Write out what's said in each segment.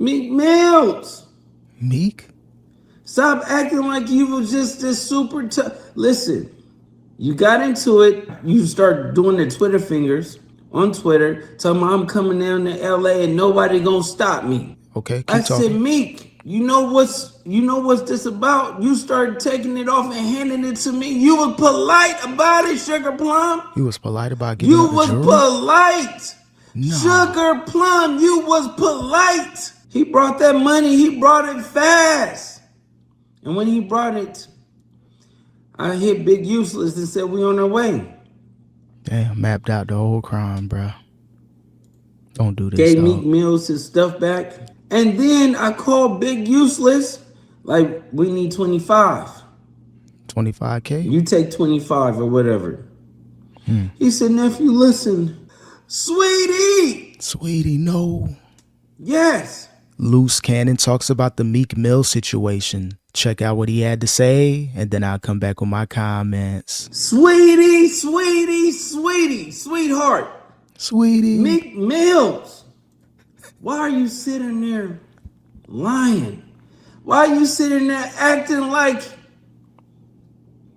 Meek Mills. Meek? Stop acting like you was just this super tough. Listen, you got into it. You start doing the Twitter fingers on Twitter, telling me I'm coming down to LA and nobody gonna stop me. Okay, I keep talking. said, Meek, you know what's this about? You started taking it off and handing it to me. You was polite about it, Sugar Plum. You was polite about giving up the You was jewelry? polite. No. Sugar Plum, you was polite. He brought that money. He brought it fast. And when he brought it, I hit Big Useless and said, we on our way. Damn, mapped out the whole crime, bro. Don't do this, Gave dog. Meek Mills his stuff back. And then I called Big Useless, like, we need 25. 25K? You take 25 or whatever. He said, nephew, listen. Sweetie! Sweetie, no. Yes. Luce Cannon talks about the Meek Mill situation. Check out what he had to say, and then I'll come back with my comments. Sweetie, sweetie, sweetie, sweetheart. Sweetie. Meek Mills. Why are you sitting there lying? Why are you sitting there acting like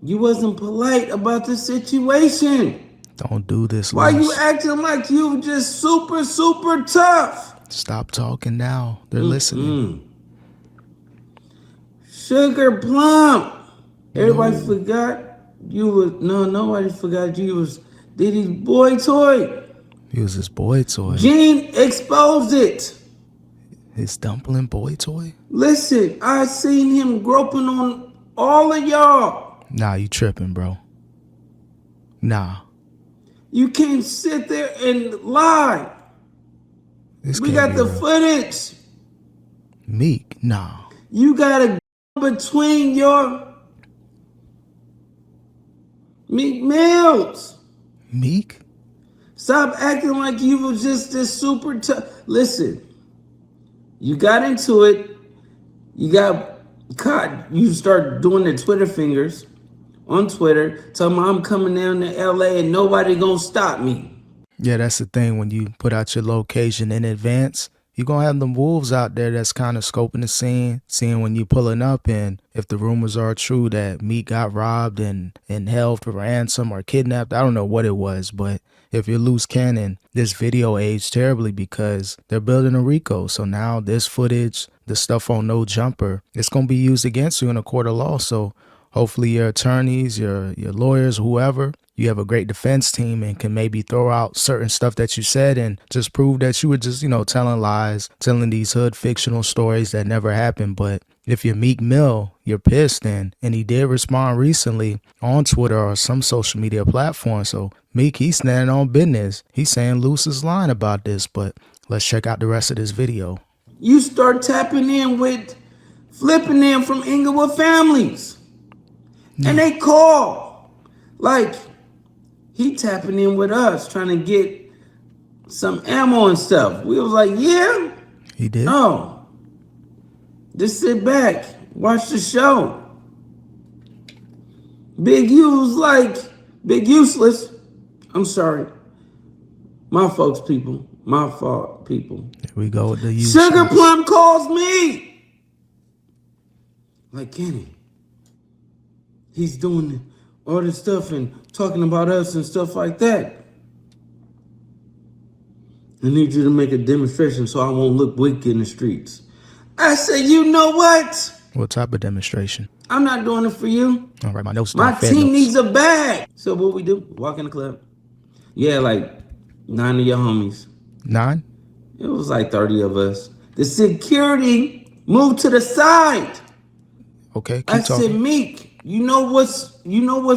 you wasn't polite about the situation? Don't do this, Why Luce. you acting like you just super, super tough? Stop talking now. They're listening. Sugar Plum. Everybody forgot you was, nobody forgot you was Diddy's boy toy. He was his boy toy. Gene exposed it. His dumpling boy toy? Listen, I seen him groping on all of y'all. Nah, you tripping, bro. Nah. You can't sit there and lie. We got the footage. Meek, nah. You gotta go between your Meek Mills. Meek? Stop acting like you was just this super tough. Listen, you got into it. You got caught. You start doing the Twitter fingers on Twitter, telling me I'm coming down to LA and nobody gonna stop me. Yeah, that's the thing. When you put out your location in advance, you're going to have them wolves out there that's kind of scoping the scene, seeing when you pulling up, and if the rumors are true that Meek got robbed and held for ransom or kidnapped. I don't know what it was, but if you're Luce Cannon, this video aged terribly because they're building a Rico. So now this footage, the stuff on No Jumper, it's going to be used against you in a court of law. So hopefully your attorneys, your lawyers, whoever, you have a great defense team and can maybe throw out certain stuff that you said and just prove that you were just, telling lies, telling these hood fictional stories that never happened. But if you're Meek Mill, you're pissed, and he did respond recently on Twitter or some social media platform. So Meek, he's standing on business. He's saying Luce is lying about this, but let's check out the rest of this video. You start tapping in with flipping in from Inglewood families. And they call. Like, he tapping in with us, trying to get some ammo and stuff. We was like, yeah. He did? No. Just sit back. Watch the show. Big U was like, Big Useless. I'm sorry. My folks, people. My fault, people. Here we go with the Sugar Plum calls me. Like, Kenny, he's doing all this stuff and talking about us and stuff like that. I need you to make a demonstration so I won't look weak in the streets. I said, you know what? What type of demonstration? I'm not doing it for you. All right, my notes. My team needs a bag. So what we do? Walk in the club. Yeah, like 9 of your homies. 9? It was like 30 of us. The security moved to the side. Okay, keep I talking. said, Meek, you know what's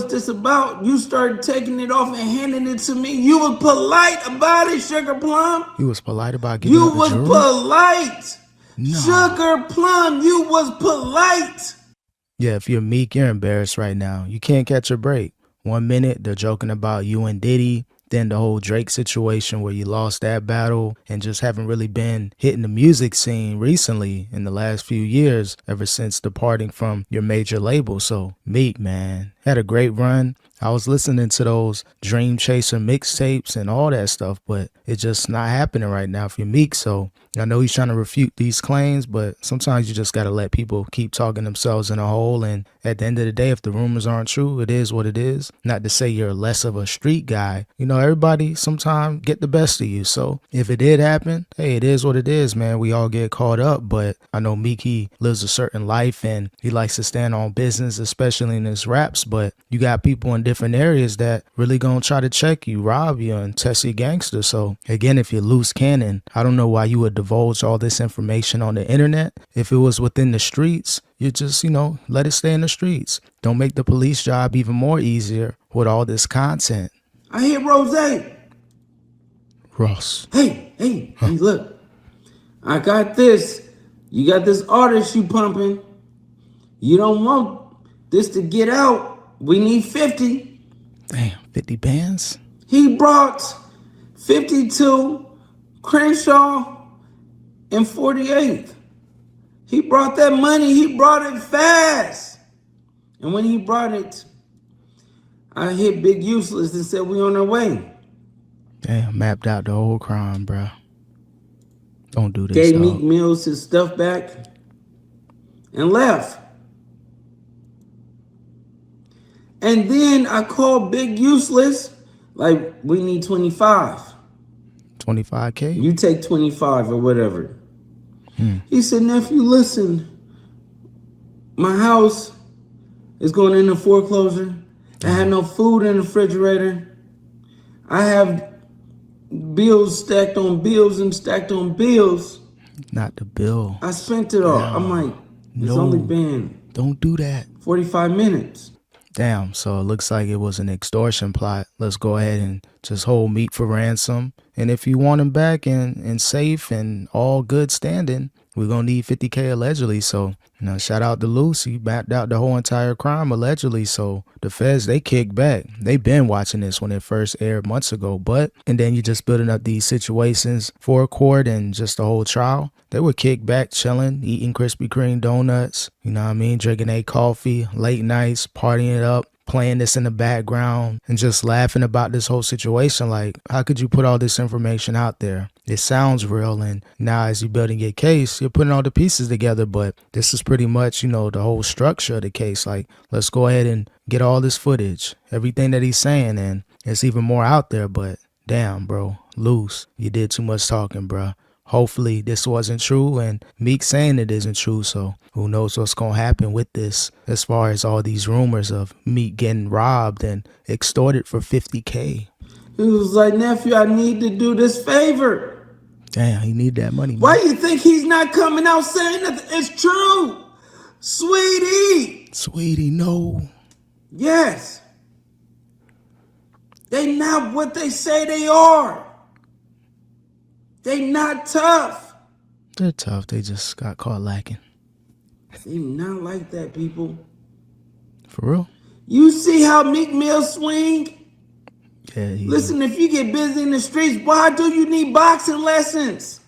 this about? You started taking it off and handing it to me. You was polite about it, Sugar Plum. You was polite about giving up the jewelry? You was polite. No. Sugar Plum, you was polite. Yeah, if you're Meek, you're embarrassed right now. You can't catch a break. 1 minute, they're joking about you and Diddy. Then the whole Drake situation where you lost that battle and just haven't really been hitting the music scene recently in the last few years ever since departing from your major label. So Meek, man, had a great run. I was listening to those Dream Chaser mixtapes and all that stuff, but it's just not happening right now for Meek. So I know he's trying to refute these claims, but sometimes you just got to let people keep talking themselves in a hole. And at the end of the day, if the rumors aren't true, it is what it is. Not to say you're less of a street guy. You know, everybody sometimes get the best of you. So if it did happen, hey, it is what it is, man. We all get caught up, but I know Meek, he lives a certain life and he likes to stand on business, especially in his raps. But you got people in different areas that really gonna try to check you, rob you, and test your gangster. So again, if you're Luce Cannon, I don't know why you would divulge all this information on the internet. If it was within the streets, you just, let it stay in the streets. Don't make the police job even more easier with all this content. I hear Rose. Ross. Hey, look. I got this. You got this artist you pumping. You don't want this to get out. We need 50. Damn, 50 bands? He brought 52, Crenshaw, and 48th. He brought that money. He brought it fast. And when he brought it, I hit Big Useless and said, we on our way. Damn, mapped out the whole crime, bro. Don't do this, Gave Meek Mills his stuff back and left. And then I called Big Useless, like, we need 25. 25K? You take 25 or whatever. He said, nephew, listen, my house is going into foreclosure. I had no food in the refrigerator. I have bills stacked on bills and stacked on bills. Not the bill. I spent it all. I'm like, it's only been don't do that. 45 minutes. Damn, so it looks like it was an extortion plot. Let's go ahead and just hold Meek for ransom. And if you want him back and safe and all good standing, we're going to need 50K allegedly. So, shout out to Luce. He mapped out the whole entire crime allegedly. So the feds, they kicked back. They been watching this when it first aired months ago. And then you just building up these situations for a court and just the whole trial. They were kicked back, chilling, eating Krispy Kreme donuts, drinking a coffee, late nights, partying it up, playing this in the background and just laughing about this whole situation. Like, how could you put all this information out there? It sounds real, and now as you're building your case, you're putting all the pieces together, but this is pretty much, the whole structure of the case. Like, let's go ahead and get all this footage, everything that he's saying, and it's even more out there, but damn, bro, Luce, you did too much talking, bro. Hopefully this wasn't true, and Meek saying it isn't true, so who knows what's going to happen with this as far as all these rumors of Meek getting robbed and extorted for 50K. He was like, nephew, I need to do this favor. Damn, he need that money, man. Why you think he's not coming out saying that it's true? Sweetie, no. Yes. They not what they say they are. They not tough. They're tough. They just got caught lacking. They not like that, people. For real? You see how Meek Mill swing? Yeah. Listen, if you get busy in the streets, why do you need boxing lessons?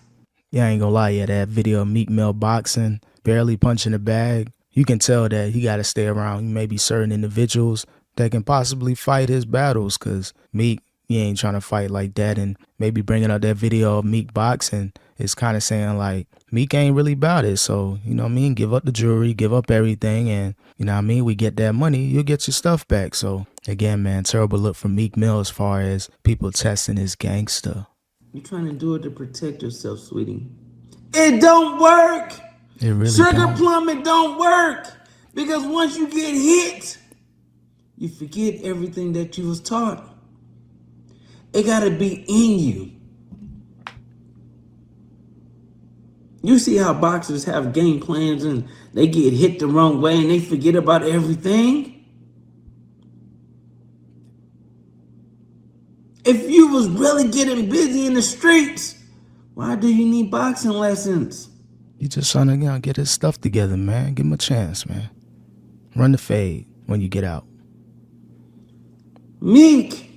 Yeah, I ain't gonna lie. Yeah, that video of Meek Mill boxing, barely punching the bag. You can tell that he got to stay around maybe certain individuals that can possibly fight his battles, because Meek, he ain't trying to fight like that. And maybe bringing up that video of Meek boxing is kind of saying like Meek ain't really about it. So, give up the jewelry, give up everything, and we get that money, you'll get your stuff back. So again, man, terrible look from Meek Mill as far as people testing his gangster. You're trying to do it to protect yourself, sweetie. It don't work. It really Sugar don't. plum, it don't work. Because once you get hit, you forget everything that you was taught. It gotta be in you. You see how boxers have game plans and they get hit the wrong way and they forget about everything? If you was really getting busy in the streets, why do you need boxing lessons? You just trying to get his stuff together, man. Give him a chance, man. Run the fade when you get out. Meek,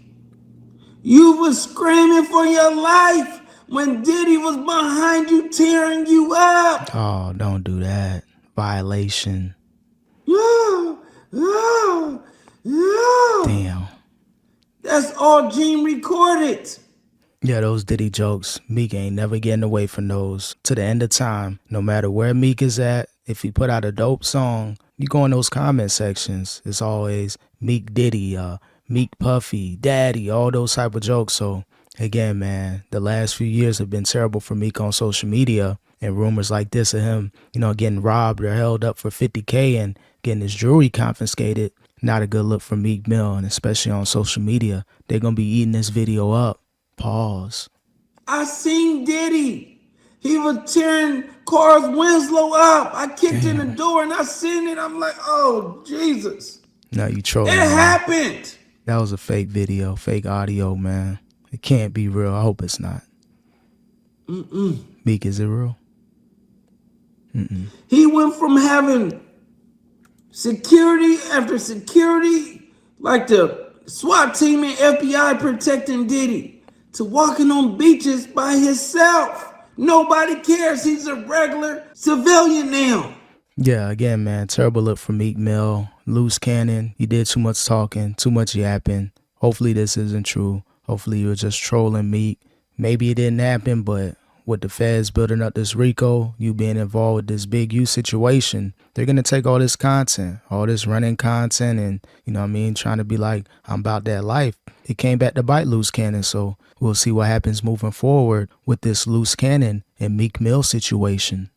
you was screaming for your life when Diddy was behind you, tearing you up. Oh, don't do that. Violation. Oh, Yeah. Damn. That's all Gene recorded. Yeah, those Diddy jokes, Meek ain't never getting away from those. To the end of time, no matter where Meek is at, if he put out a dope song, you go in those comment sections, it's always Meek Diddy, Meek Puffy, Daddy, all those type of jokes. So again, man, the last few years have been terrible for Meek on social media, and rumors like this of him, getting robbed or held up for 50K and getting his jewelry confiscated, not a good look for Meek Mill, and especially on social media. They're going to be eating this video up. Pause. I seen Diddy. He was tearing Carl's Winslow up. I kicked in the door and I seen it. I'm like, oh, Jesus. No, you trolling. It happened. That was a fake video, fake audio, man. It can't be real. I hope it's not. Meek, is it real? He went from having security after security, like the SWAT team and FBI protecting Diddy, to walking on beaches by himself. Nobody cares. He's a regular civilian now. Yeah, again, man, terrible look for Meek Mill. Luce Cannon, you did too much talking, too much yapping. Hopefully this isn't true. Hopefully you were just trolling Meek. Maybe it didn't happen, but with the feds building up this Rico, you being involved with this Big U situation, they're going to take all this content, all this running content and, trying to be like, I'm about that life. It came back to bite Luce Cannon, so we'll see what happens moving forward with this Luce Cannon and Meek Mill situation.